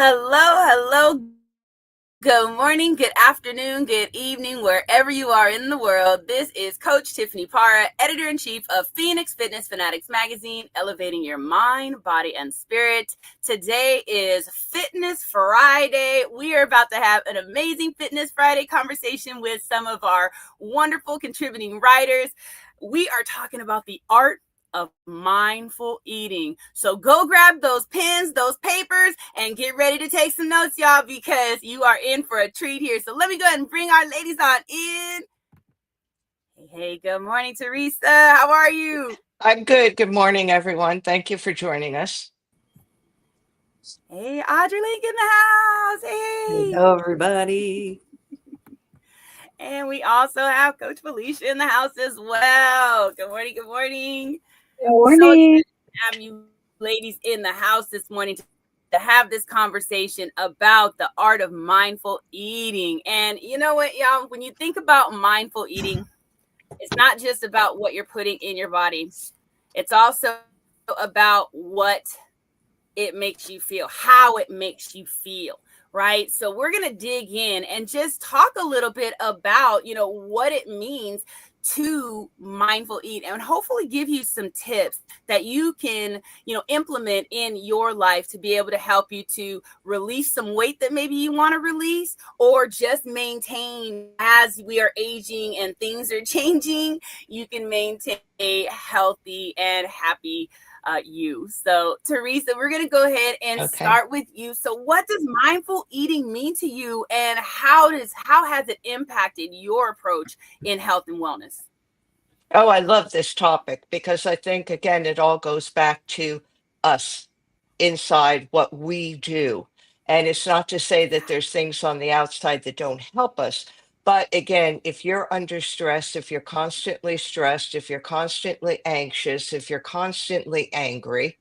Hello. Good morning, good afternoon, good evening, wherever you are in the world. This is Coach Tiffany Parra, editor-in-chief of Phoenix Fitness Fanatics magazine, elevating your mind, body, and spirit. Today is Fitness Friday. We are about to have an amazing Fitness Friday conversation with some of our wonderful contributing writers. We are talking about the art of mindful eating. So go grab those pens, those papers, and get ready to take some notes, y'all, because you are in for a treat here. So let me go ahead and bring our ladies on in. Hey, good morning, Teresa. How are you? I'm good. Good morning, everyone. Thank you for joining us. Hey, Audrey Link in the house. Hey. Hello, everybody. And we also have Coach Felicia in the house as well. Good morning. Good morning. Good So morning. excited to have you ladies in the house this morning to have this conversation about the art of mindful eating. And you know what, y'all, when you think about mindful eating, it's not just about what you're putting in your body. It's also about what it makes you feel, how it makes you feel, right? So we're going to dig in and just talk a little bit about, what it means to mindful eat and hopefully give you some tips that you can, implement in your life to be able to help you to release some weight that maybe you want to release or just maintain as we are aging and things are changing, you can maintain a healthy and happy you. So, Teresa, we're going to go ahead and Okay. start with you. So, what does mindful eating mean to you, and how has it impacted your approach in health and wellness? Oh, I love this topic because I think, again, it all goes back to us inside what we do. And it's not to say that there's things on the outside that don't help us. But again, if you're under stress, if you're constantly stressed, if you're constantly anxious, if you're constantly angry,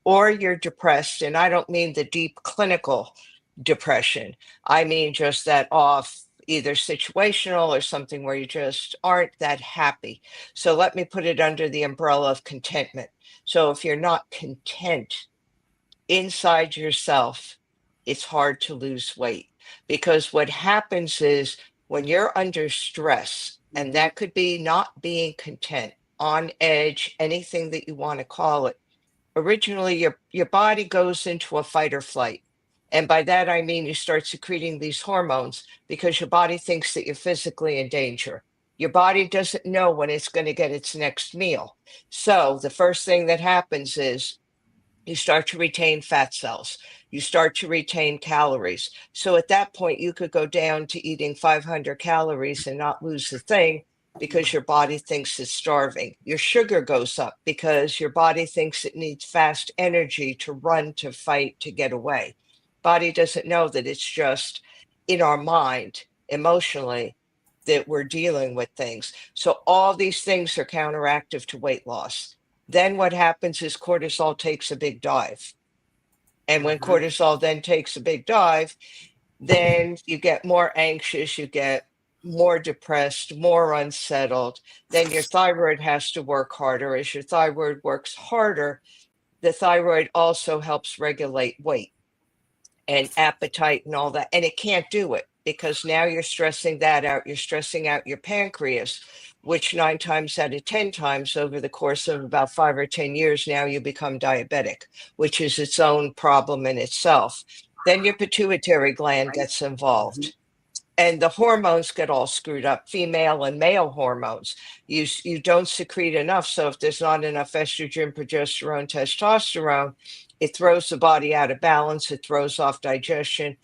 or you're depressed, and I don't mean the deep clinical depression, I mean just that off, either situational or something where you just aren't that happy. So let me put it under the umbrella of contentment. So if you're not content inside yourself, it's hard to lose weight because what happens is when you're under stress, and Mm-hmm. that could be not being content, on edge, anything that you want to call it. Originally, your body goes into a fight or flight. And by that I mean you start secreting these hormones because your body thinks that you're physically in danger. Your body doesn't know when it's going to get its next meal. So the first thing that happens is you start to retain fat cells. You start to retain calories. So at that point, you could go down to eating 500 calories and not lose a thing because your body thinks it's starving. Your sugar goes up because your body thinks it needs fast energy to run, to fight, to get away. Body doesn't know that it's just in our mind, emotionally, that we're dealing with things. So all these things are counteractive to weight loss. Then what happens is cortisol takes a big dive. And when Mm-hmm. cortisol then takes a big dive, then you get more anxious, you get more depressed, more unsettled. Then your thyroid has to work harder. As your thyroid works harder, the thyroid also helps regulate weight and appetite and all that. And it can't do it because now you're stressing that out. You're stressing out your pancreas, which 9 times out of 10 times over the course of about 5 or 10 years, now you become diabetic, which is its own problem in itself. Then your pituitary gland gets Mm-hmm. involved. And the hormones get all screwed up, female and male hormones. You don't secrete enough. So if there's not enough estrogen, progesterone, testosterone, it throws the body out of balance. It throws off digestion.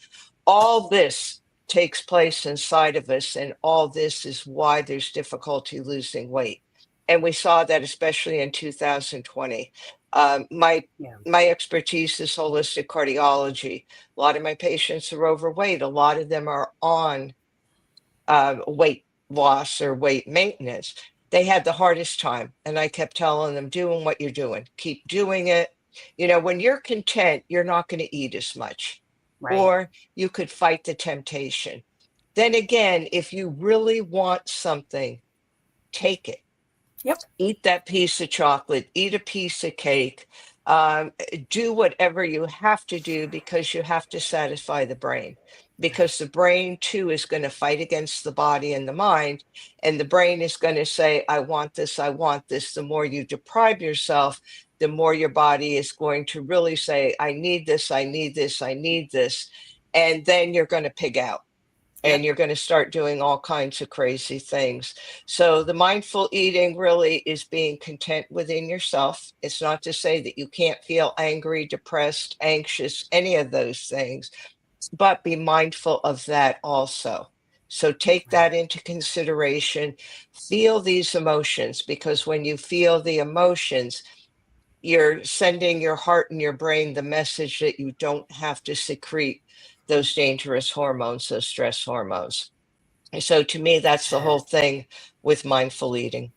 All this takes place inside of us, and all this is why there's difficulty losing weight. And we saw that especially in 2020. Yeah. My expertise is holistic cardiology. A lot of my patients are overweight. A lot of them are on weight loss or weight maintenance. They had the hardest time. And I kept telling them, doing what you're doing, keep doing it. When you're content, you're not going to eat as much, Right. or you could fight the temptation. Then again, if you really want something, take it. Yep. Eat that piece of chocolate, eat a piece of cake, um, do whatever you have to do because you have to satisfy the brain. Right. Because the brain too is going to fight against the body and the mind. And the brain is going to say, I want this, I want this. The more you deprive yourself, the more your body is going to really say, I need this, I need this, I need this. And then you're going to pig out and Yep. you're going to start doing all kinds of crazy things. So, the mindful eating really is being content within yourself. It's not to say that you can't feel angry, depressed, anxious, any of those things, but be mindful of that also. So, take Right. that into consideration. Feel these emotions because when you feel the emotions, you're sending your heart and your brain the message that you don't have to secrete those dangerous hormones, those stress hormones. So to me, that's the whole Yes. thing with mindful eating.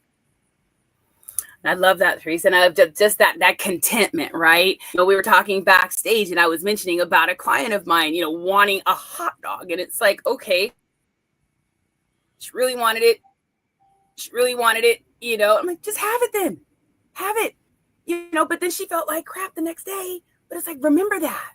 I love that, Teresa. And I love just that contentment, right? We were talking backstage, and I was mentioning about a client of mine, wanting a hot dog, and it's like, okay, she really wanted it. She really wanted it. I'm like, just have it then, have it. But then she felt like crap the next day. But it's like, remember that.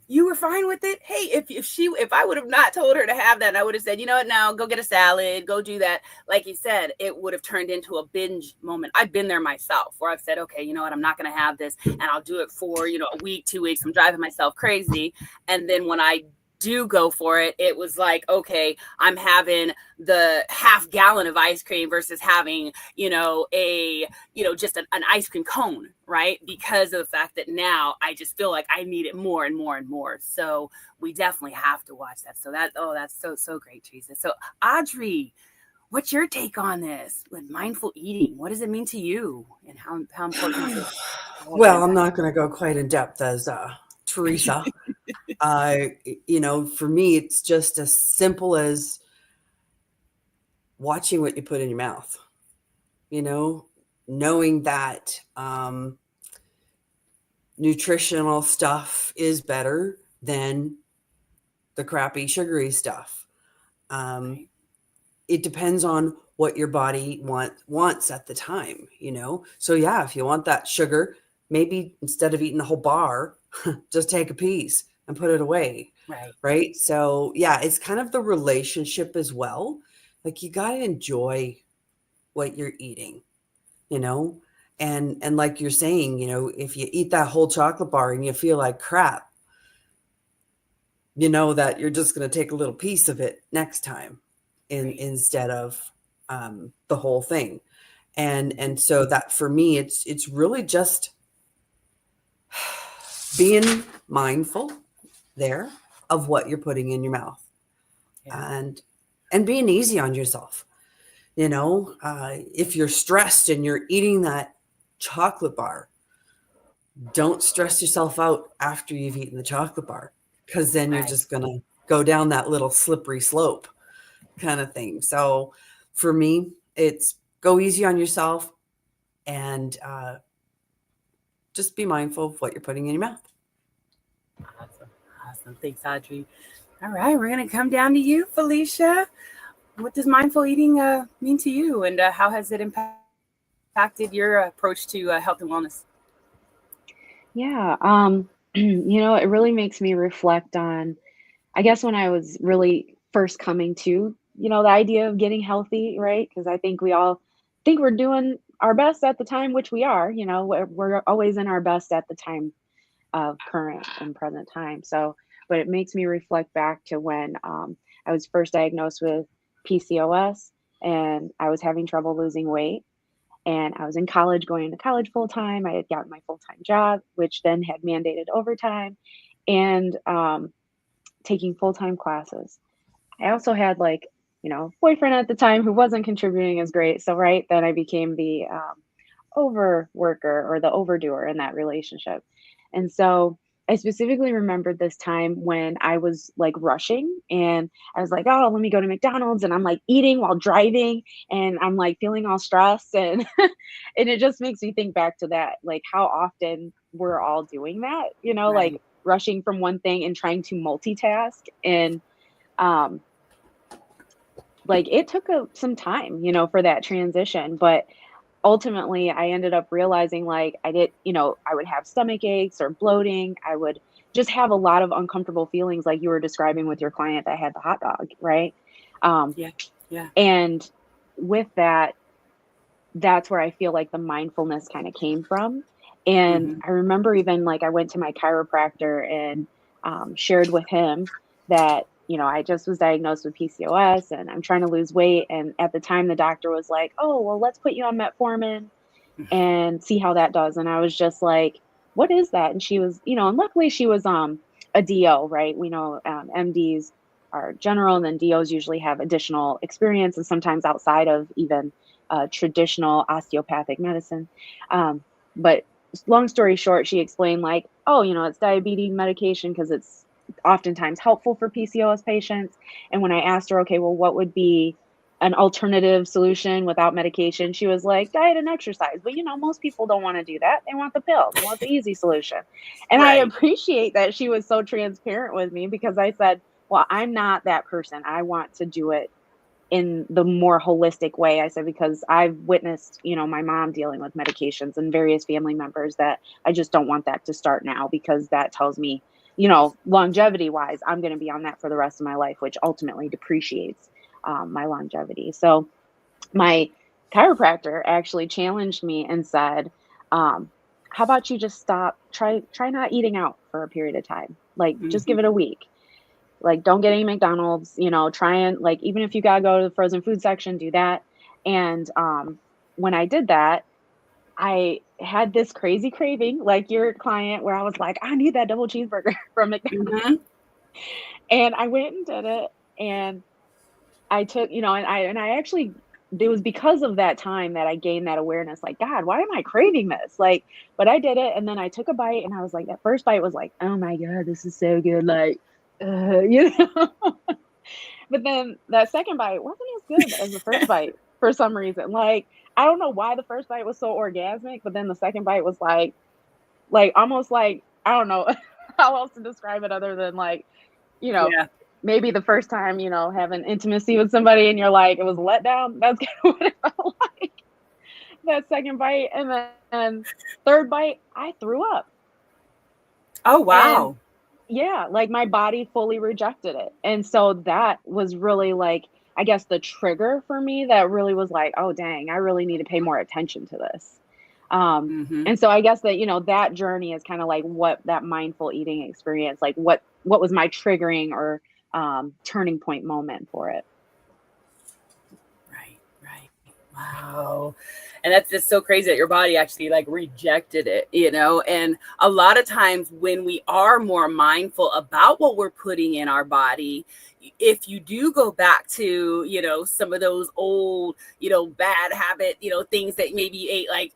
You were fine with it. Hey, if I would have not told her to have that, I would have said, you know what, now go get a salad, go do that. Like you said, it would have turned into a binge moment. I've been there myself where I've said, okay, you know what, I'm not going to have this, and I'll do it for a week, 2 weeks. I'm driving myself crazy, and then when I do go for it, it was like, okay, I'm having the half gallon of ice cream versus having just an ice cream cone, right? Because of the fact that now I just feel like I need it more and more and more. So we definitely have to watch that. So that's so great, Teresa. So Audrey, what's your take on this with mindful eating? What does it mean to you, and how important is it? How has it Well, I'm impacted not going to go quite in depth as Teresa. Uh, for me, it's just as simple as watching what you put in your mouth. You know, knowing that nutritional stuff is better than the crappy sugary stuff. Um, right? it depends on what your body wants at the time. So yeah, if you want that sugar, maybe instead of eating a whole bar, just take a piece and put it away. Right. Right. So yeah, it's kind of the relationship as well. Like you got to enjoy what you're eating, you know? And like you're saying, if you eat that whole chocolate bar and you feel like crap, you know that you're just going to take a little piece of it next time Right. instead of the whole thing. And so that for me, it's really just being mindful there of what you're putting in your mouth, Yeah. and being easy on yourself. If you're stressed and you're eating that chocolate bar, don't stress yourself out after you've eaten the chocolate bar, because then you're Right. just going to go down that little slippery slope kind of thing. So for me, it's go easy on yourself, and just be mindful of what you're putting in your mouth. Awesome. Awesome. Thanks, Audrey. All right, we're going to come down to you, Felicia. What does mindful eating mean to you, and how has it impacted your approach to health and wellness? Yeah, it really makes me reflect on, I guess, when I was really first coming to, the idea of getting healthy, right? Because I think we all think we're doing our best at the time, which we are, we're always in our best at the time of current and present time. So, but it makes me reflect back to when I was first diagnosed with PCOS, and I was having trouble losing weight. And I was in college, going to college full time. I had gotten my full time job, which then had mandated overtime, and taking full time classes. I also had boyfriend at the time who wasn't contributing as great. So right then I became the overworker or the overdoer in that relationship. And so I specifically remembered this time when I was like rushing, and I was like, oh, let me go to McDonald's, and I'm like eating while driving, and I'm like feeling all stressed, and and it just makes me think back to that, like how often we're all doing that, like Right. rushing from one thing and trying to multitask. And um like it took some time, for that transition, but ultimately I ended up realizing like I did, I would have stomach aches or bloating. I would just have a lot of uncomfortable feelings like you were describing with your client that had the hot dog, right? Um, Yeah. Yeah. and with that, that's where I feel like the mindfulness kind of came from. And Mm-hmm. I remember even like I went to my chiropractor and shared with him that, I just was diagnosed with PCOS and I'm trying to lose weight. And at the time, the doctor was like, oh, well, let's put you on metformin and see how that does. And I was just like, what is that? And she was, and luckily she was a DO, right? We know MDs are general and then DOs usually have additional experience and sometimes outside of even traditional osteopathic medicine. But long story short, she explained like, oh, it's diabetes medication because it's oftentimes helpful for PCOS patients. And when I asked her, okay, well, what would be an alternative solution without medication, she was like, diet and exercise. But most people don't want to do that. They want the pill. They want the easy solution. And I Right. appreciate that she was so transparent with me because I said, well, I'm not that person. I want to do it in the more holistic way. I said, because I've witnessed, my mom dealing with medications and various family members that I just don't want that to start now because that tells me, longevity wise, I'm going to be on that for the rest of my life, which ultimately depreciates my longevity. So my chiropractor actually challenged me and said, how about you just try not eating out for a period of time, like just give Mm-hmm. it a week. Like, don't get any McDonald's, try and like, even if you gotta go to the frozen food section, do that. And when I did that, I had this crazy craving, like your client, where I was like, I need that double cheeseburger from McDonald's. Mm-hmm. And I went and did it. And I took, and I actually, it was because of that time that I gained that awareness, like, God, why am I craving this? Like, but I did it. And then I took a bite and I was like, that first bite was like, oh my God, this is so good. Like, you know, but then that second bite wasn't as good as the first bite for some reason. Like, I don't know why the first bite was so orgasmic, but then the second bite was like almost like, I don't know how else to describe it other than like, you know, Yeah. maybe the first time, having intimacy with somebody and you're like, it was a letdown. That's kind of what it felt like. That second bite. And then third bite, I threw up. Oh, And wow. yeah, like my body fully rejected it. And so that was really like, I guess the trigger for me that really was like, oh, dang, I really need to pay more attention to this. Mm-hmm. And so I guess that, that journey is kind of like what that mindful eating experience, like what was my triggering or turning point moment for it. Right. Right. Wow. And that's just so crazy that your body actually like rejected it, and a lot of times when we are more mindful about what we're putting in our body, if you do go back to, some of those old, bad habit, things that maybe you ate, like,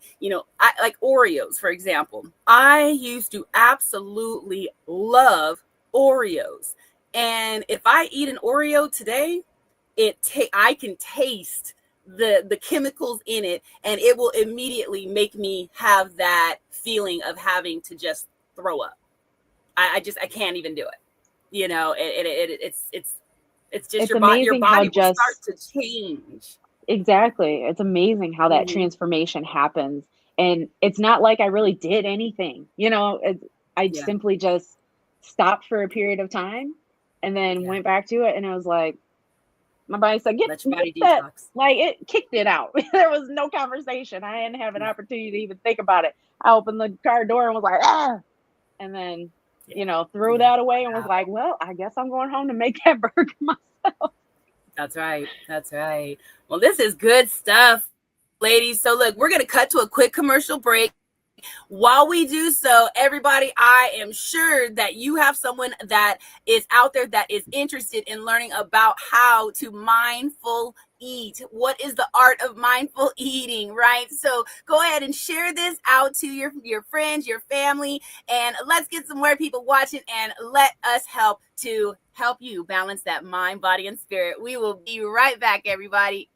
I like Oreos, for example. I used to absolutely love Oreos. And if I eat an Oreo today, I can taste the chemicals in it, and it will immediately make me have that feeling of having to just throw up. I can't even do it. It's just It's your amazing how body will start just to change. exactly. It's amazing how that Mhm. transformation happens. And it's not like I really did anything, I Yeah, simply just stopped for a period of time and then yeah. went back to it. And I was like, my body said, get, Let your get body that. detox. Like it kicked it out. There was no conversation. I didn't have an Yeah, opportunity to even think about it. I opened the car door and was like, ah, and then, yeah, threw yeah. that away and was Wow. like, well, I guess I'm going home to make that burger myself. That's right. That's right. Well, this is good stuff, ladies. So look, we're gonna cut to a quick commercial break. While we do so, everybody, I am sure that you have someone that is out there that is interested in learning about how to mindful eat. What is the art of mindful eating, right? So go ahead and share this out to your friends, your family, and let's get some more people watching and let us help you balance that mind, body, and spirit. We will be right back, everybody.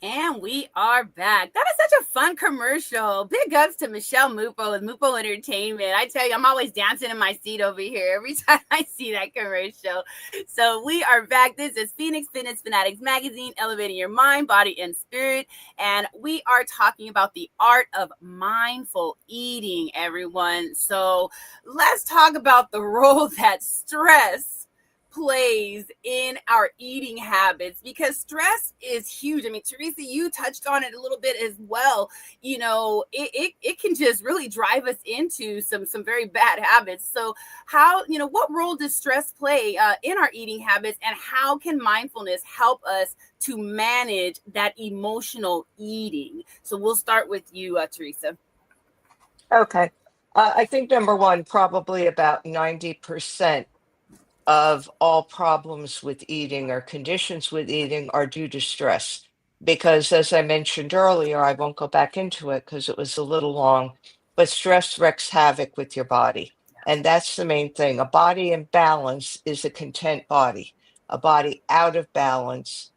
And we are back. That is such a fun commercial. Big ups to Michelle Mupo with Mupo Entertainment. I tell you, I'm always dancing in my seat over here every time I see that commercial. So we are back. This is Phoenix Fitness Fanatics Magazine, elevating your mind, body, and spirit. And we are talking about the art of mindful eating, everyone. So let's talk about the role that stress plays in our eating habits, because stress is huge. I mean, Teresa, you touched on it a little bit as well. It can just really drive us into some very bad habits. So how, what role does stress play in our eating habits, and how can mindfulness help us to manage that emotional eating? So we'll start with you, Teresa. Okay. I think number one, probably about 90% of all problems with eating or conditions with eating are due to stress. Because as I mentioned earlier, I won't go back into it because it was a little long, but stress wreaks havoc with your body. And that's the main thing. A body in balance is a content body. A body out of balance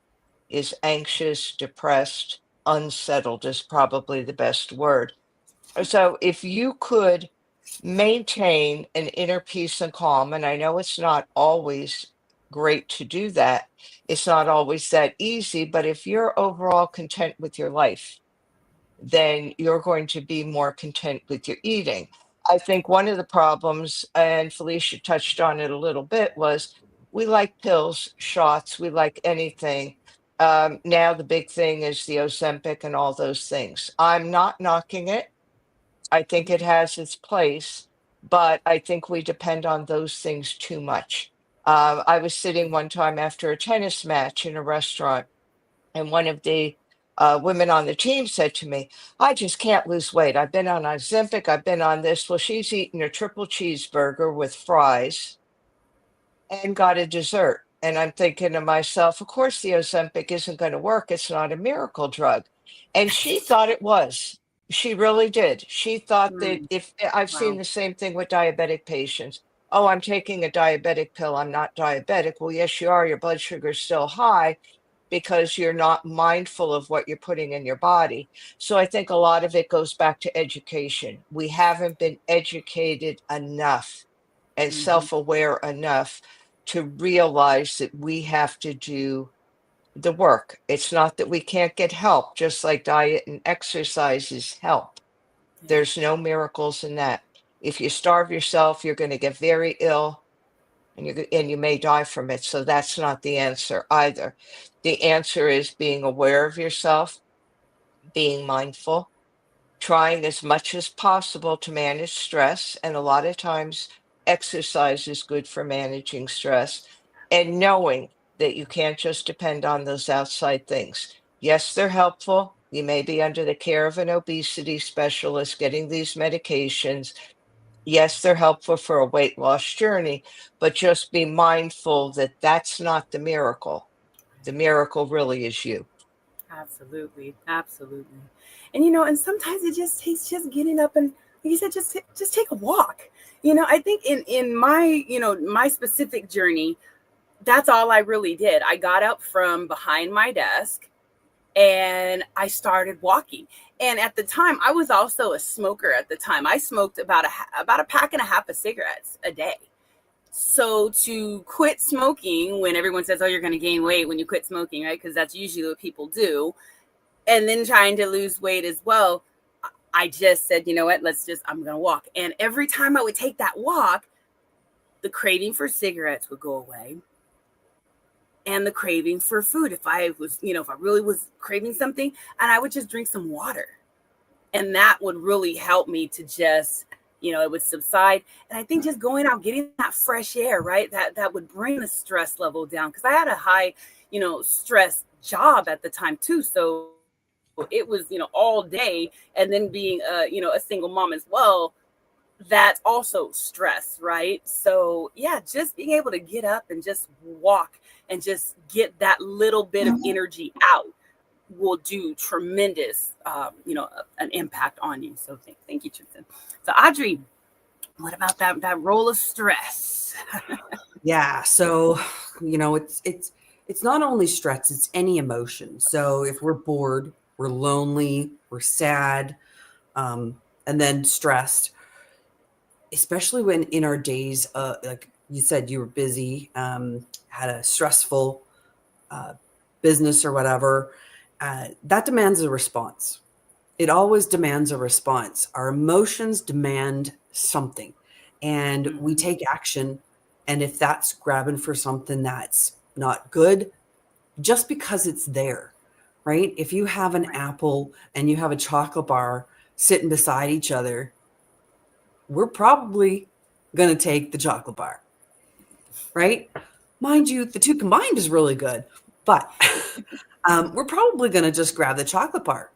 is anxious, depressed, unsettled, is probably the best word. So if you could maintain an inner peace and calm, and I know it's not always great to do that, it's not always that easy, but if you're overall content with your life, then you're going to be more content with your eating. I think one of the problems, and Felicia touched on it a little bit, was we like pills, shots, we like anything. Now the big thing is the Ozempic and all those things. I'm not knocking it. I think it has its place, but I think we depend on those things too much. I was sitting one time after a tennis match in a restaurant, and one of the women on the team said to me, I just can't lose weight. I've been on Ozempic, I've been on this. Well, she's eaten a triple cheeseburger with fries and got a dessert. And I'm thinking to myself, of course, the Ozempic isn't going to work. It's not a miracle drug. And she thought it was. She really did. She thought that Mm, if I've seen wow. the same thing with diabetic patients. Oh, I'm taking a diabetic pill. I'm not diabetic. Well, yes, you are. Your blood sugar's still high because you're not mindful of what you're putting in your body. So I think a lot of it goes back to education. We haven't been educated enough and Mhm. self-aware enough to realize that we have to do the work. It's not that we can't get help, just like diet and exercise is help. Yeah. There's no miracles in that. If you starve yourself, you're going to get very ill and you may die from it. So that's not the answer either. The answer is being aware of yourself, being mindful, trying as much as possible to manage stress. And a lot of times, exercise is good for managing stress, and knowing that you can't just depend on those outside things. Yes, they're helpful. You may be under the care of an obesity specialist getting these medications. Yes, they're helpful for a weight loss journey, but just be mindful that that's not the miracle. The miracle really is you. Absolutely, absolutely. And and sometimes it just takes just getting up and, like you said, just take a walk. I think in my my specific journey, that's all I really did. I got up from behind my desk and I started walking. And at the time, I was also a smoker. At the time, I smoked about a pack and a half of cigarettes a day. So to quit smoking when everyone says, "Oh, you're going to gain weight when you quit smoking," right? Because that's usually what people do, and then trying to lose weight as well, I just said, you know what, I'm going to walk. And every time I would take that walk, the craving for cigarettes would go away and the craving for food. If I was, if I really was craving something, and I would just drink some water. And that would really help me to just, it would subside. And I think just going out, getting that fresh air, right? That would bring the stress level down. Cause I had a high, stress job at the time too. So it was, all day. And then being a single mom as well, that's also stress, right? So yeah, just being able to get up and just walk and just get that little bit of energy out will do tremendous, an impact on you. So thank you, Tristan. So Audrey, what about that role of stress? Yeah. So, it's it's not only stress, it's any emotion. So if we're bored, we're lonely, we're sad, and then stressed, especially when in our days, like you said, you were busy, had a stressful business or whatever, that demands a response. It always demands a response. Our emotions demand something, and we take action. And if that's grabbing for something that's not good, just because it's there, right? If you have an apple and you have a chocolate bar sitting beside each other, we're probably going to take the chocolate bar, right? Mind you, the two combined is really good, but we're probably going to just grab the chocolate bar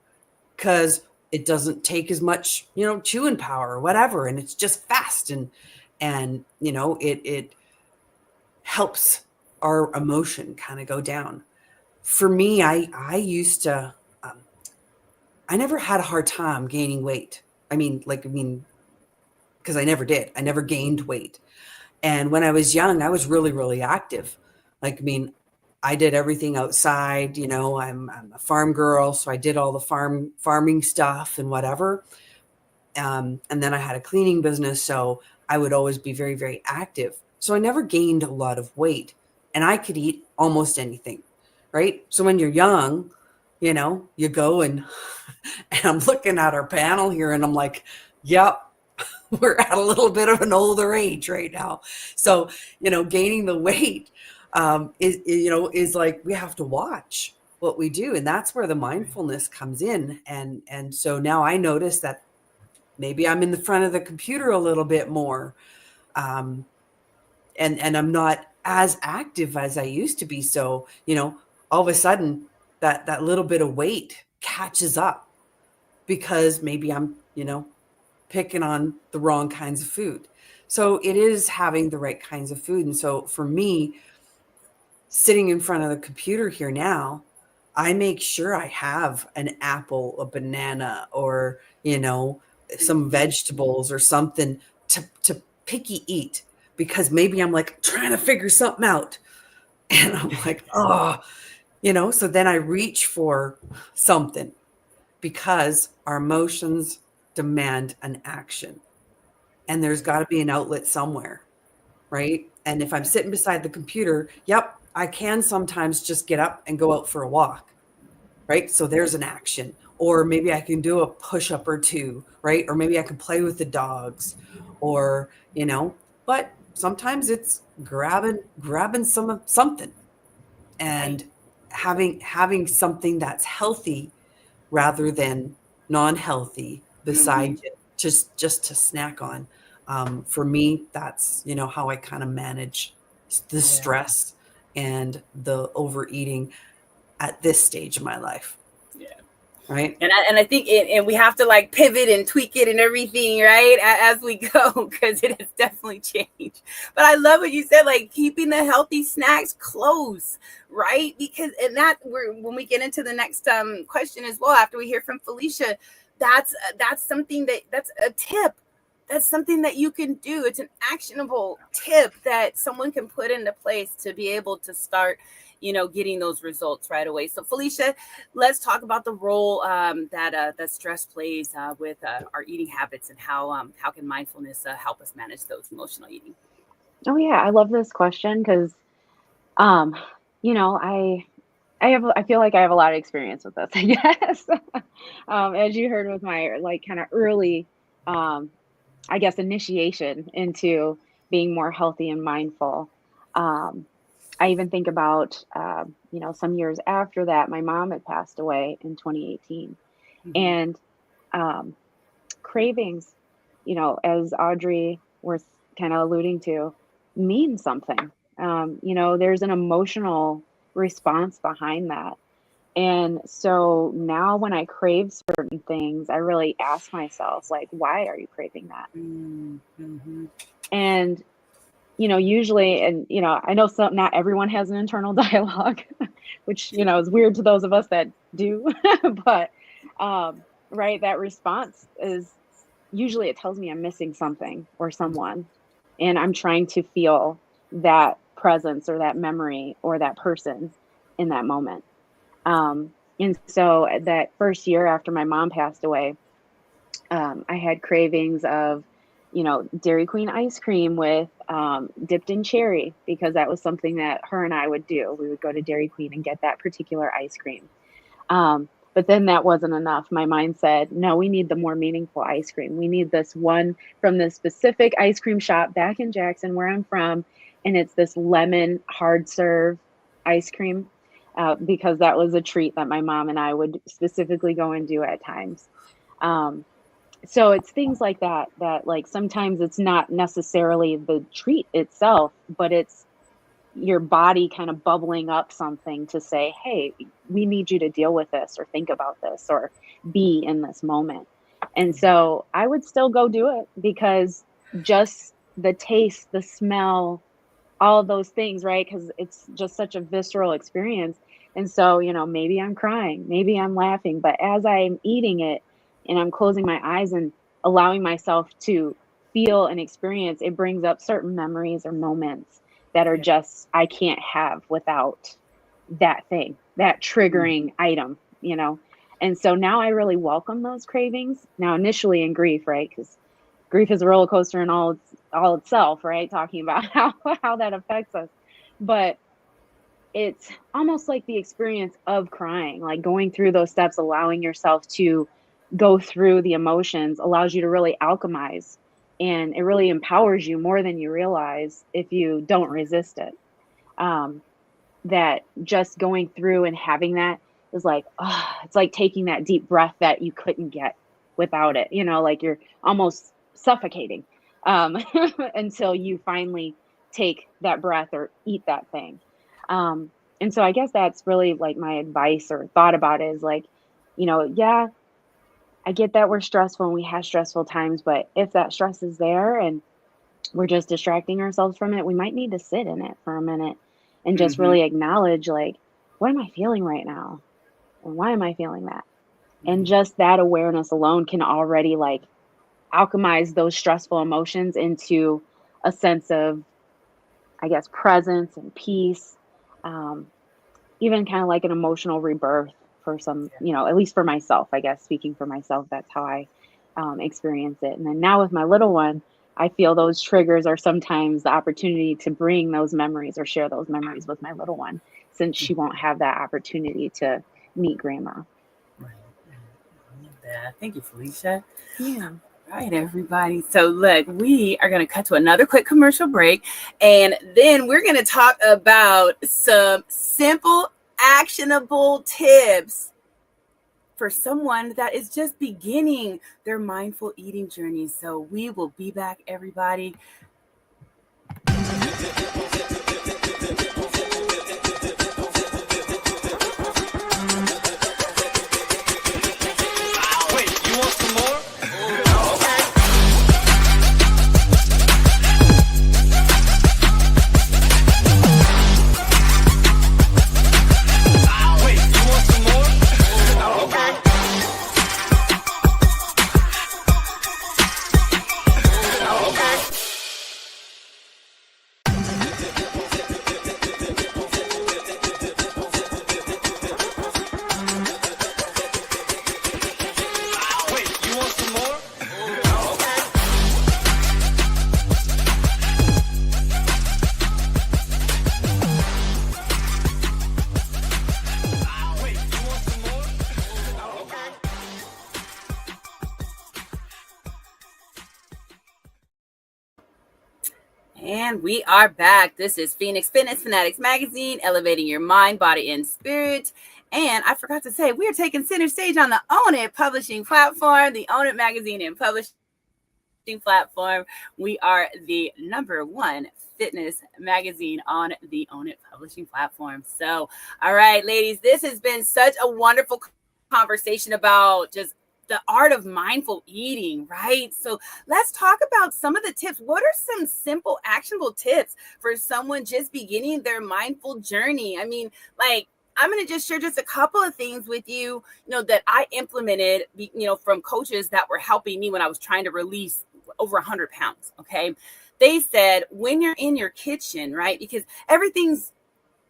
because it doesn't take as much, chewing power or whatever, and it's just fast, and it helps our emotion kind of go down. For me, I used to, I never had a hard time gaining weight. Because I never did. I never gained weight. And when I was young, I was really, really active. I did everything outside. I'm a farm girl, so I did all the farming stuff and whatever. And then I had a cleaning business, so I would always be very, very active. So I never gained a lot of weight, and I could eat almost anything, right? So when you're young, you go and I'm looking at our panel here, and I'm like, yep, we're at a little bit of an older age right now. So, gaining the weight is like, we have to watch what we do. And that's where the mindfulness comes in. And so now I notice that maybe I'm in the front of the computer a little bit more. And I'm not as active as I used to be. So, all of a sudden that little bit of weight catches up because maybe I'm, picking on the wrong kinds of food. So it is having the right kinds of food. And so for me, sitting in front of the computer here now, I make sure I have an apple, a banana, or, some vegetables or something to picky eat, because maybe I'm like trying to figure something out. And I'm like, so then I reach for something because our emotions demand an action. And there's got to be an outlet somewhere, right? And if I'm sitting beside the computer, yep, I can sometimes just get up and go out for a walk, right? So there's an action. Or maybe I can do a push up or two, right? Or maybe I can play with the dogs, or, but sometimes it's grabbing something and having something that's healthy rather than non-healthy beside it, just to snack on. For me, that's how I kind of manage the stress and the overeating at this stage of my life. Yeah. Right. And I think and we have to like pivot and tweak it and everything, right, as we go, because it has definitely changed. But I love what you said, like keeping the healthy snacks close, right? Because and that when we get into the next question as well, after we hear from Felicia, that's something that's a tip. That's something that you can do. It's an actionable tip that someone can put into place to be able to start, getting those results right away. So Felicia, let's talk about the role that stress plays with our eating habits, and how can mindfulness help us manage those emotional eating. Oh yeah, I love this question because, um, I feel like I have a lot of experience with this, I guess. As you heard with my like kind of early, um, I guess, initiation into being more healthy and mindful. Um, I even think about, some years after that, my mom had passed away in 2018, and um, cravings, as Audrey was kind of alluding to, mean something. There's an emotional response behind that. And so now when I crave certain things, I really ask myself, like, why are you craving that? And, usually, and, I know not everyone has an internal dialogue, which, is weird to those of us that do, but, right, that response is usually it tells me I'm missing something or someone, and I'm trying to feel that presence or that memory or that person. in that moment. And so that first year after my mom passed away, I had cravings of, Dairy Queen ice cream with dipped in cherry, because that was something that her and I would do. We would go to Dairy Queen and get that particular ice cream. But then that wasn't enough. My mind said, no, we need the more meaningful ice cream. We need this one from this specific ice cream shop back in Jackson, where I'm from. And it's this lemon hard serve ice cream, because that was a treat that my mom and I would specifically go and do at times. Um, so it's things like that, that like sometimes it's not necessarily the treat itself, but it's your body kind of bubbling up something to say, hey, we need you to deal with this or think about this or be in this moment. And so I would still go do it, because just the taste, the smell, all of those things, right? Because it's just such a visceral experience. And so, maybe I'm crying, maybe I'm laughing, but as I'm eating it and I'm closing my eyes and allowing myself to feel and experience, it brings up certain memories or moments that are just, I can't have without that thing, that triggering item. And so now I really welcome those cravings. Now, initially in grief, right? Because grief is a roller coaster in all itself, right? Talking about how that affects us. But it's almost like the experience of crying, like going through those steps, allowing yourself to go through the emotions allows you to really alchemize, and it really empowers you more than you realize if you don't resist it. Um, that just going through and having that is like, oh, it's like taking that deep breath that you couldn't get without it, like you're almost suffocating, um, until you finally take that breath or eat that thing. And so I guess that's really like my advice or thought about it is like, yeah, I get that we're stressful and we have stressful times, but if that stress is there and we're just distracting ourselves from it, we might need to sit in it for a minute and just really acknowledge, like, what am I feeling right now? And why am I feeling that? And just that awareness alone can already like alchemize those stressful emotions into a sense of, I guess, presence and peace. Um, Even kind of like an emotional rebirth for some, at least for myself, I guess, speaking for myself, that's how I experience it. And then now with my little one, I feel those triggers are sometimes the opportunity to bring those memories or share those memories with my little one, since she won't have that opportunity to meet grandma. Right. I love that. Thank you, Felicia. Yeah. Right, everybody. So, look, we are going to cut to another quick commercial break, and then we're going to talk about some simple, actionable tips for someone that is just beginning their mindful eating journey. So, we will be back, everybody. And we are back. This is Phoenix Fitness Fanatics Magazine, elevating your mind, body, and spirit. And I forgot to say, we are taking center stage on the Own It publishing platform, the Own It magazine and publishing platform. We are the #1 fitness magazine on the Own It publishing platform. So, all right, ladies, this has been such a wonderful conversation about just the art of mindful eating, right? So let's talk about some of the tips. What are some simple, actionable tips for someone just beginning their mindful journey? I mean, like, I'm going to just share just a couple of things with you, that I implemented, from coaches that were helping me when I was trying to release over 100 pounds. Okay. They said, when you're in your kitchen, right? Because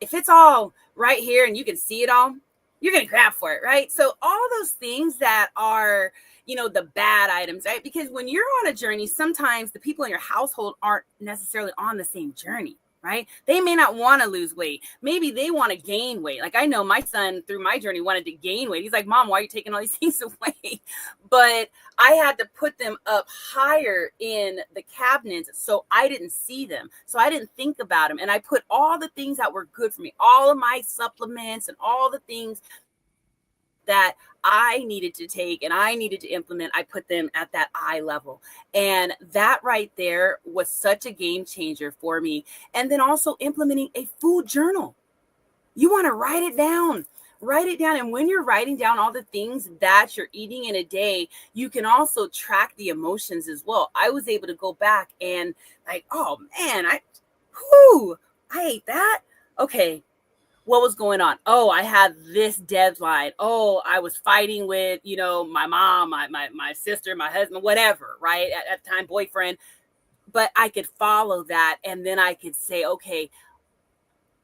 if it's all right here and you can see it all, you're going to grab for it, right? So all those things that are, the bad items, right? Because when you're on a journey, sometimes the people in your household aren't necessarily on the same journey, right? They may not want to lose weight. Maybe they want to gain weight. Like I know my son through my journey wanted to gain weight. He's like, Mom, why are you taking all these things away? But I had to put them up higher in the cabinets so I didn't see them. So I didn't think about them. And I put all the things that were good for me, all of my supplements and all the things that I needed to take and I needed to implement, I put them at that eye level. And that right there was such a game changer for me. And then also implementing a food journal. You want to write it down. Write it down. And when you're writing down all the things that you're eating in a day, you can also track the emotions as well. I was able to go back and like, oh man, I ate that. Okay, what was going on? Oh, I had this deadline. Oh, I was fighting with, my mom, my sister, my husband, whatever, right? At the time, boyfriend. But I could follow that. And then I could say, okay,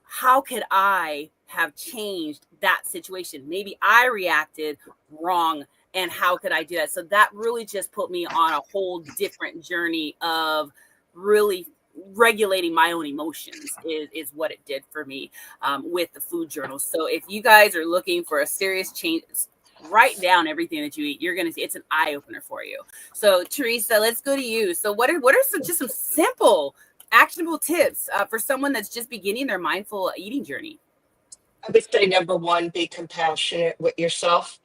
how could I have changed that situation? Maybe I reacted wrong. And how could I do that? So that really just put me on a whole different journey of really regulating my own emotions is what it did for me with the food journal. So if you guys are looking for a serious change, write down everything that you eat. You're going to see it's an eye opener for you. So Teresa, let's go to you. So what are some simple actionable tips for someone that's just beginning their mindful eating journey? I would say number one, be compassionate with yourself.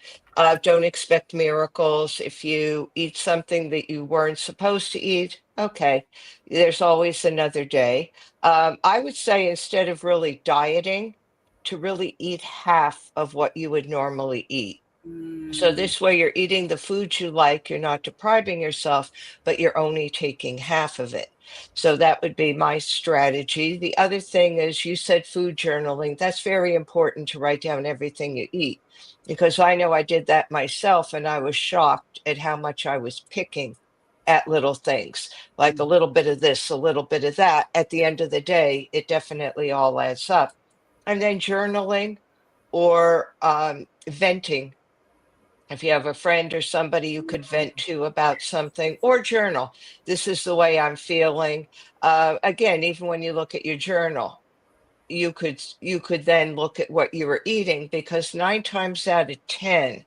Don't expect miracles. If you eat something that you weren't supposed to eat, okay, there's always another day. I would say instead of really dieting, to really eat half of what you would normally eat. So Mm, this way you're eating the foods you like, you're not depriving yourself, but you're only taking half of it. So that would be my strategy. The other thing is you said food journaling. That's very important to write down everything you eat because I know I did that myself and I was shocked at how much I was picking at little things, like a little bit of this, a little bit of that. At the end of the day, it definitely all adds up. And then journaling or venting if you have a friend or somebody you could vent to about something or journal. This is the way I'm feeling. Again, even when you look at your journal, you could then look at what you were eating because 9 times out of 10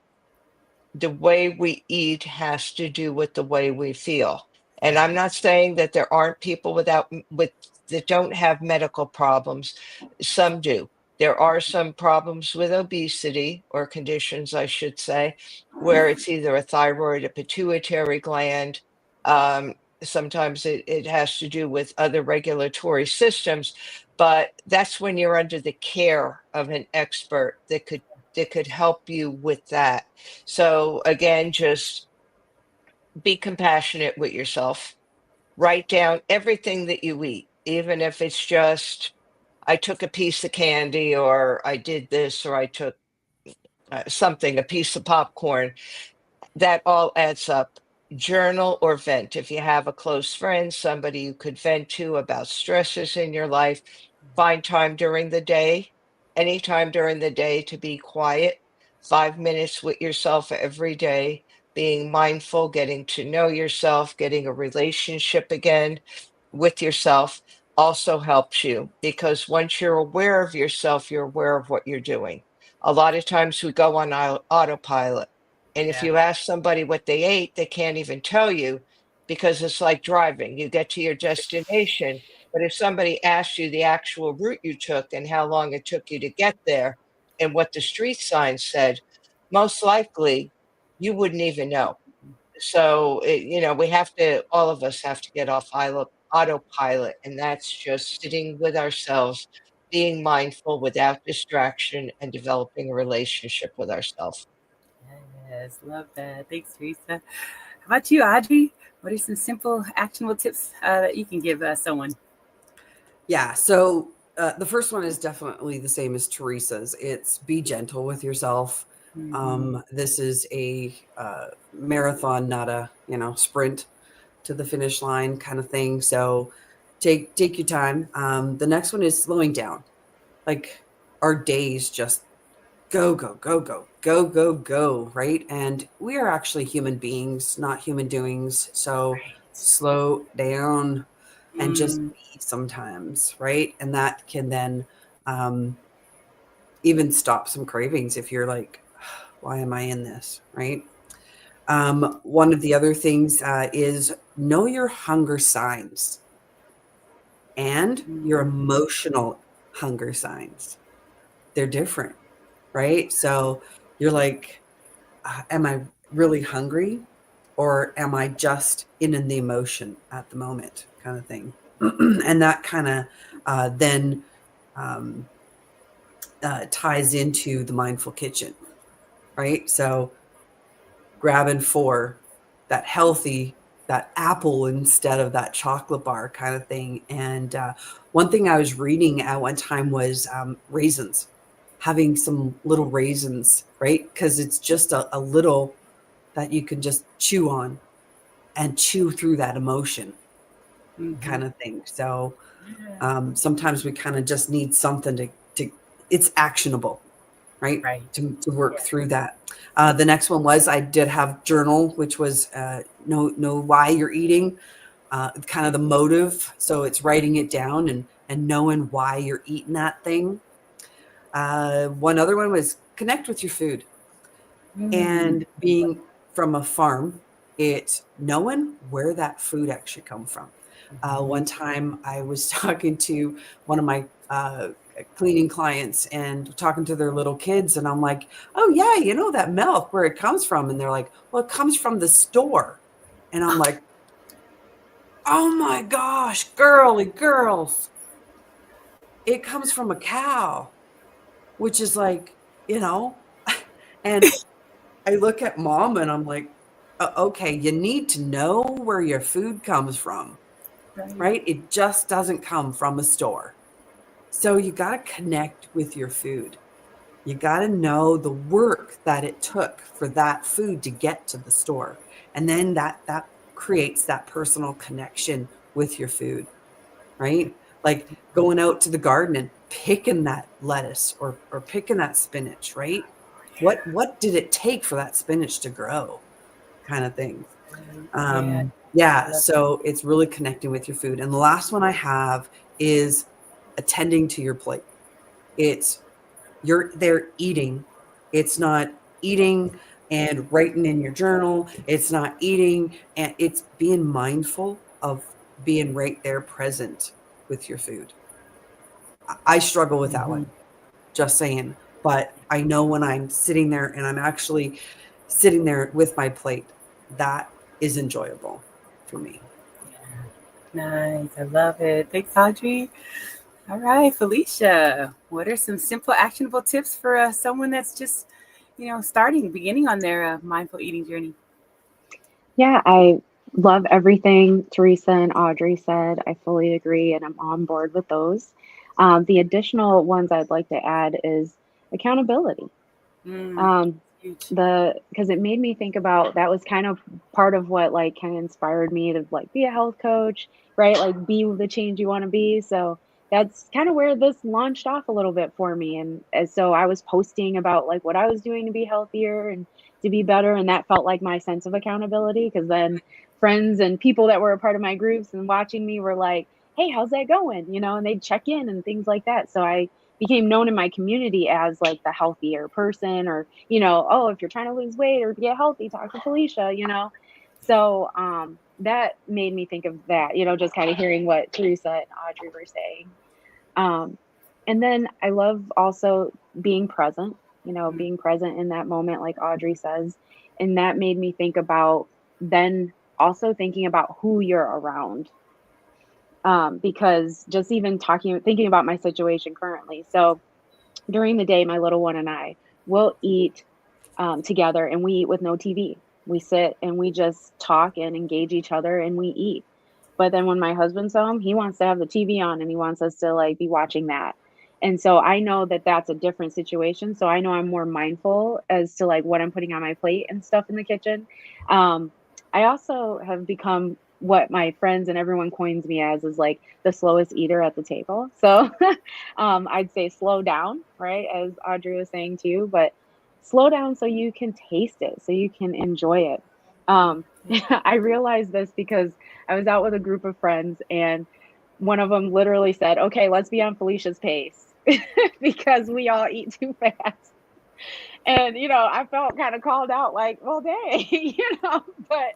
the way we eat has to do with the way we feel. And I'm not saying that there aren't people with that don't have medical problems. Some do. There are some problems with obesity or conditions, I should say, where it's either a thyroid, a pituitary gland. Um, Sometimes it has to do with other regulatory systems, but that's when you're under the care of an expert that could help you with that. So again, just be compassionate with yourself. Write down everything that you eat, even if it's just, I took a piece of candy, or I did this, or I took something, a piece of popcorn. That all adds up. Journal or vent. If you have a close friend, somebody you could vent to about stresses in your life, find time during the day, anytime during the day to be quiet, 5 minutes with yourself every day, being mindful, getting to know yourself, getting a relationship again with yourself also helps you because once you're aware of yourself, you're aware of what you're doing. A lot of times we go on autopilot. And if Yeah. you ask somebody what they ate, they can't even tell you because it's like driving. You get to your destination, but if somebody asked you the actual route you took and how long it took you to get there and what the street sign said, most likely you wouldn't even know. So, we have to, all of us have to get off autopilot, and that's just sitting with ourselves, being mindful without distraction, and developing a relationship with ourselves. yes, love that. Thanks, Teresa. How about you, Audrey? What are some simple, actionable tips that you can give someone? Yeah. So the first one is definitely the same as Teresa's. It's be gentle with yourself. Mhm. This is a marathon, not a sprint to the finish line kind of thing. So take your time. The next one is slowing down. Like our days just go, go, go, go, go, go, go, right? And we are actually human beings, not human doings. So Right. slow down and just Mm, be sometimes, right? And that can then um, even stop some cravings if you're like, why am I in this, right? One of the other things is know your hunger signs and your mm, emotional hunger signs. They're different, right? So you're like, am I really hungry or am I just in the emotion at the moment kind of thing? And that kind of then um, ties into the mindful kitchen, right? So grabbing for that healthy, that apple instead of that chocolate bar kind of thing. And one thing I was reading at one time was raisins, having some little raisins, right? Because it's just a little that you can just chew on and chew through that emotion mm-hmm. kind of thing. So Yeah. sometimes we kind of just need something to it's actionable, right? Right. To work Yeah. through that. The next one was I did have journal, which was know why you're eating, kind of the motive. So it's writing it down and knowing why you're eating that thing. One other one was connect with your food. Mm, And being from a farm, it's knowing where that food actually come from. One time I was talking to one of my cleaning clients and talking to their little kids, and I'm like, "Oh yeah, you know that milk where it comes from?" And they're like, "Well, it comes from the store." And I'm like, "Oh my gosh, girly girls, it comes from a cow," which is like, you know, and I look at mom and I'm like, Okay, you need to know where your food comes from, right. right? It just doesn't come from a store. So you got to connect with your food. You got to know the work that it took for that food to get to the store. And then that creates that personal connection with your food, right? Like going out to the garden and picking that lettuce or picking that spinach, right? What did it take for that spinach to grow? Kind of thing. Right. Yeah. I Yeah, love so it's really connecting with your food. And the last one I have is attending to your plate. It's you're there eating. It's not eating and writing in your journal. It's not eating and it's being mindful of being right there present with your food. I struggle with that mhm. one, just saying. But I know when I'm sitting there and I'm actually sitting there with my plate, that is enjoyable for me. Nice. I love it. Thanks, Audrey. All right, Felicia. What are some simple, actionable tips for someone that's just, beginning on their mindful eating journey? Yeah, I love everything Teresa and Audrey said. I fully agree, and I'm on board with those. The additional ones I'd like to add is accountability. Mm, Um, huge. the because it made me think about that was kind of part of what like kind of inspired me to like be a health coach, right? Like be the change you want to be. So that's kind of where this launched off a little bit for me. And so I was posting about like what I was doing to be healthier and to be better. And that felt like my sense of accountability because then friends and people that were a part of my groups and watching me were like, hey, how's that going? And they'd check in and things like that. So I became known in my community as like the healthier person or oh, if you're trying to lose weight or get healthy, talk to Felicia. So that made me think of that, just kind of hearing what Teresa and Audrey were saying. Um, and then I love also being present, Mm, being present in that moment, like Audrey says. And that made me think about then also thinking about who you're around. Because just even thinking about my situation currently. So during the day, my little one and I will eat together and we eat with no TV. We sit and we just talk and engage each other and we eat. But then when my husband's home, he wants to have the TV on and he wants us to like be watching that. And so I know that that's a different situation. So I know I'm more mindful as to like what I'm putting on my plate and stuff in the kitchen. Um, I also have become what my friends and everyone coins me as is like the slowest eater at the table. So I'd say slow down, right? As Audrey was saying too, but slow down so you can taste it, so you can enjoy it. Um, I realized this because I was out with a group of friends and one of them literally said, okay, let's be on Felicia's pace because we all eat too fast. And, I felt kind of called out like, well, dang, but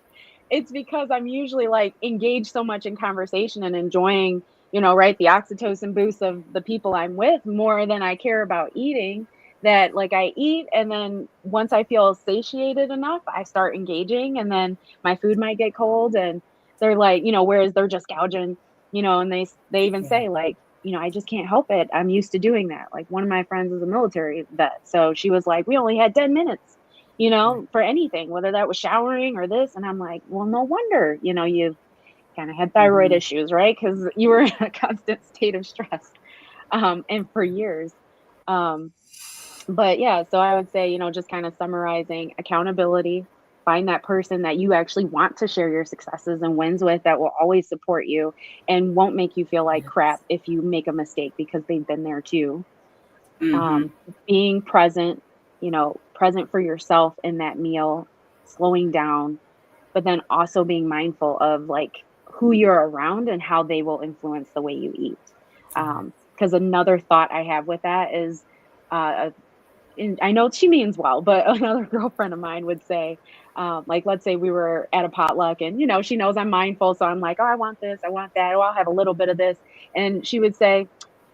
it's because I'm usually like engaged so much in conversation and enjoying, right, the oxytocin boost of the people I'm with more than I care about eating that like I eat. And then once I feel satiated enough, I start engaging and then my food might get cold and they're like, whereas they're just gouging, and they even say like, I just can't help it. I'm used to doing that. Like one of my friends is a military vet. So she was like, we only had 10 minutes, for anything, whether that was showering or this. And I'm like, well, no wonder, you've kind of had thyroid issues, right? Because you were in a constant state of stress. And for years. But yeah, so I would say, just kind of summarizing accountability, find that person that you actually want to share your successes and wins with that will always support you and won't make you feel like crap if you make a mistake because they've been there too. Being present, present for yourself in that meal, slowing down, but then also being mindful of like who you're around and how they will influence the way you eat. Because another thought I have with that is, and I know she means well, but another girlfriend of mine would say, like, let's say we were at a potluck and, she knows I'm mindful. So I'm like, oh, I want this, I want that. Oh, I'll have a little bit of this. And she would say,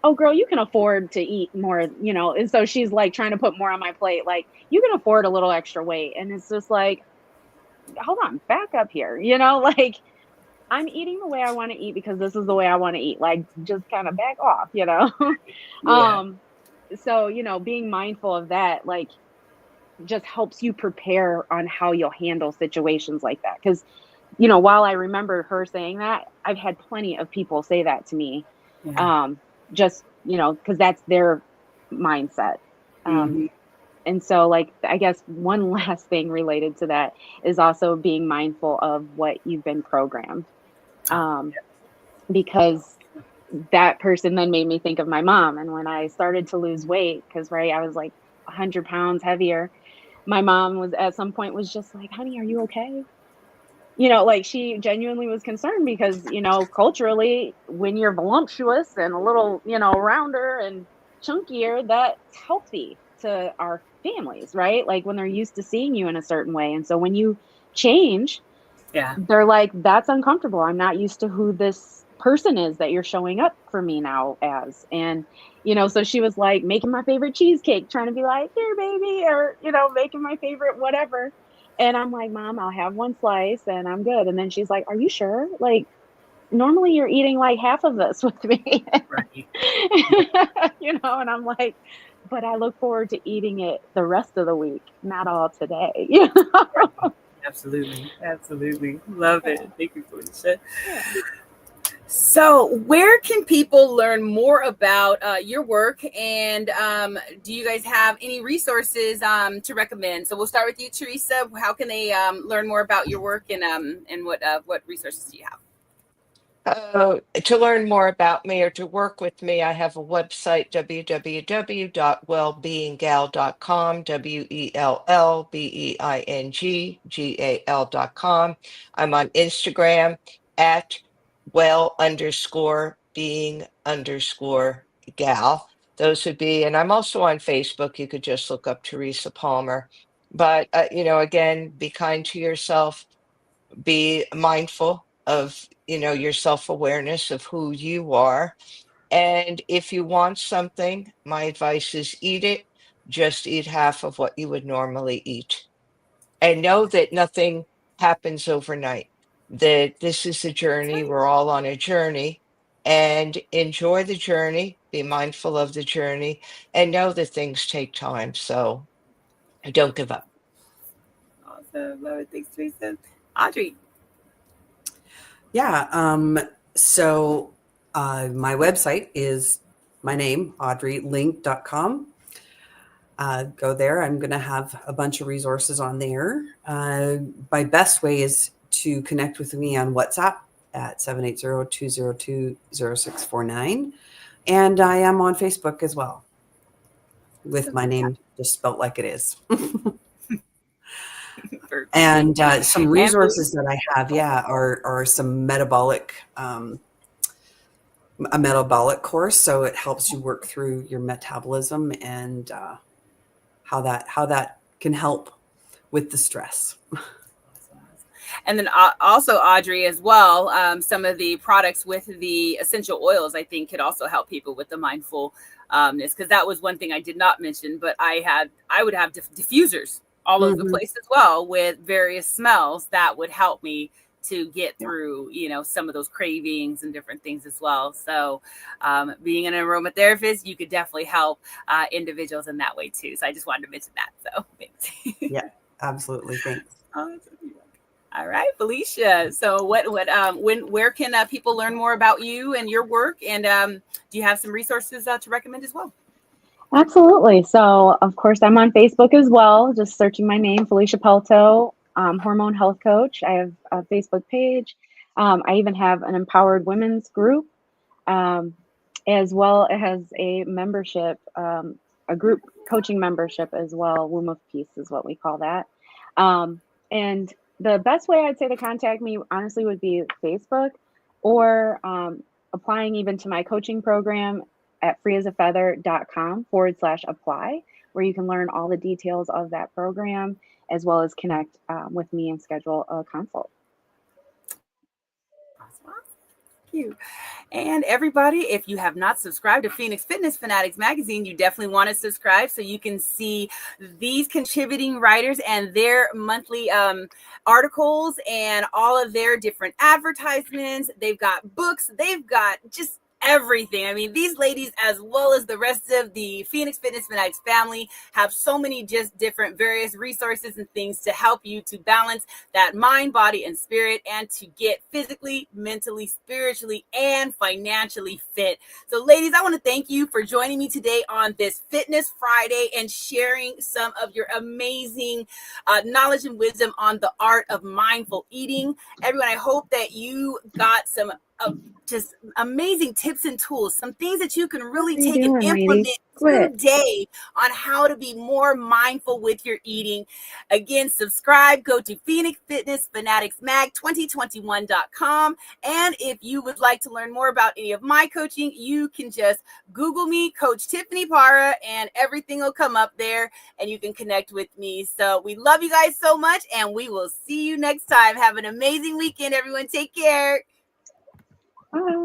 oh, girl, you can afford to eat more, And so she's like trying to put more on my plate. Like, you can afford a little extra weight. And it's just like, hold on, back up here, like, I'm eating the way I want to eat because this is the way I want to eat. Like, just kind of back off, So, being mindful of that, like, just helps you prepare on how you'll handle situations like that. Because, while I remember her saying that, I've had plenty of people say that to me. Just, because that's their mindset. And so, like, I guess one last thing related to that is also being mindful of what you've been programmed. Because that person then made me think of my mom. And when I started to lose weight, because, right, I was like 100 pounds heavier, my mom was at some point was just like, honey, are you okay? Like she genuinely was concerned because, culturally, when you're voluptuous and a little, rounder and chunkier, that's healthy to our families, right? Like when they're used to seeing you in a certain way. And so when you change, they're like, that's uncomfortable. I'm not used to who this person is that you're showing up for me now as. And, so she was like making my favorite cheesecake, trying to be like, here, baby, or, making my favorite whatever. And I'm like, Mom, I'll have one slice and I'm good. And then she's like, are you sure? Like, normally you're eating like half of this with me. Right. And I'm like, but I look forward to eating it the rest of the week, not all today. Right. Absolutely. Absolutely. Love it. Thank you, Felicia. Yeah. So, where can people learn more about your work? And do you guys have any resources to recommend? So, we'll start with you, Teresa. How can they learn more about your work and what resources do you have? To learn more about me or to work with me, I have a website, www.wellbeinggal.com, WELLBEINGGAL.com. I'm on Instagram at well_being_gal. Those would be, and I'm also on Facebook. You could just look up Teresa Palmer. But, again, be kind to yourself, be mindful of your self-awareness of who you are, and if you want something, my advice is eat it. Just eat half of what you would normally eat, and know that nothing happens overnight, that this is a journey. We're all on a journey, and enjoy the journey, be mindful of the journey, and know that things take time, so don't give up. Awesome. Love it. Thanks, Teresa. Audrey. Yeah. So my website is my name, audreylink.com. Go there. I'm going to have a bunch of resources on there. My best way is to connect with me on WhatsApp at 780-202-0649. And I am on Facebook as well with my name just spelt like it is. And some resources that I have, are some metabolic, a metabolic course. So it helps you work through your metabolism and how that can help with the stress. And then also, Audrey, as well, some of the products with the essential oils, I think, could also help people with the mindfulness, because that was one thing I did not mention, but I would have diffusers all over the place as well with various smells that would help me to get through, some of those cravings and different things as well. So being an aromatherapist, you could definitely help individuals in that way too. So I just wanted to mention that. So thanks. Yeah, absolutely. Thanks. All right, Felicia. So where can people learn more about you and your work? And do you have some resources to recommend as well? Absolutely. So of course I'm on Facebook as well, just searching my name, Felicia Pelto, hormone health coach. I have a Facebook page. I even have an empowered women's group, as well as a membership, a group coaching membership as well. Womb of Peace is what we call that. And the best way I'd say to contact me, honestly, would be Facebook, or applying even to my coaching program at freeasafeather.com/apply, where you can learn all the details of that program, as well as connect with me and schedule a consult. Thank you. And everybody, if you have not subscribed to Phoenix Fitness Fanatics magazine, you definitely want to subscribe so you can see these contributing writers and their monthly articles and all of their different advertisements. They've got books, they've got just everything. I mean, these ladies, as well as the rest of the Phoenix Fitness Fanatics family, have so many just different various resources and things to help you to balance that mind, body, and spirit, and to get physically, mentally, spiritually, and financially fit. So ladies, I want to thank you for joining me today on this Fitness Friday and sharing some of your amazing knowledge and wisdom on the art of mindful eating. Everyone, I hope that you got some just amazing tips and tools, some things that you can really take and implement today on how to be more mindful with your eating. Again, subscribe, go to Phoenix Fitness Fanatics Mag 2021.com. And if you would like to learn more about any of my coaching, you can just Google me, Coach Tiffany Parra, and everything will come up there and you can connect with me. So we love you guys so much, and we will see you next time. Have an amazing weekend, everyone. Take care. Bye.